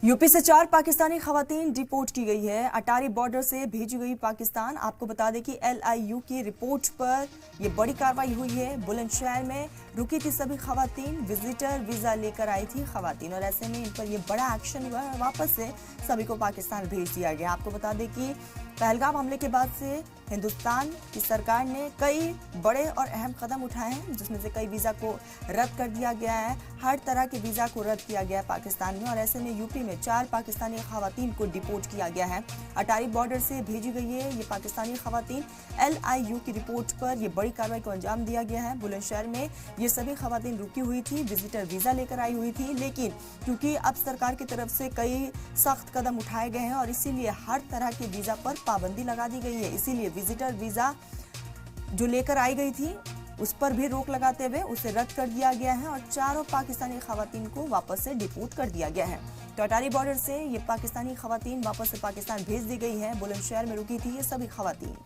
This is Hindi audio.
यूपी से 4 पाकिस्तानी खवातीन डिपोर्ट की गई है। अटारी बॉर्डर से भेजी गई पाकिस्तान। आपको बता दें कि LIU की रिपोर्ट पर यह बड़ी कार्रवाई हुई है। बुलंदशहर में रुकी थी सभी खवातीन, विजिटर वीजा लेकर आई थी खवातीन और ऐसे में इन पर यह बड़ा एक्शन हुआ और वापस से सभी को पाकिस्तान भेज दिया गया। आपको बता दें कि पहलगाम हमले के बाद से हिंदुस्तान की सरकार ने कई बड़े और अहम कदम उठाए हैं, जिसमें से कई वीजा को रद्द कर दिया गया है। हर तरह के वीजा को रद्द किया गया है पाकिस्तान में और ऐसे में यूपी में 4 पाकिस्तानी खवातीन को डिपोर्ट किया गया है। अटारी बॉर्डर से भेजी गई है ये पाकिस्तानी खवातीन। LIU की रिपोर्ट पर यह बड़ी कार्रवाई को अंजाम दिया गया है। बुलंदशहर में ये सभी खवातीन रुकी हुई थी, विजिटर वीजा लेकर आई हुई थी, लेकिन क्योंकि अब सरकार की तरफ से कई सख्त कदम उठाए गए हैं और इसीलिए हर तरह के वीजा पर पाबंदी लगा दी गई है। इसीलिए विजिटर वीजा जो लेकर आई गई थी उस पर भी रोक लगाते हुए उसे रद्द कर दिया गया है और चारों पाकिस्तानी खवातीन को वापस से डिपोर्ट कर दिया गया है। तो अटारी बॉर्डर से ये पाकिस्तानी खवातीन वापस से पाकिस्तान भेज दी गई है। बुलंदशहर में रुकी थी ये सभी खवातीन।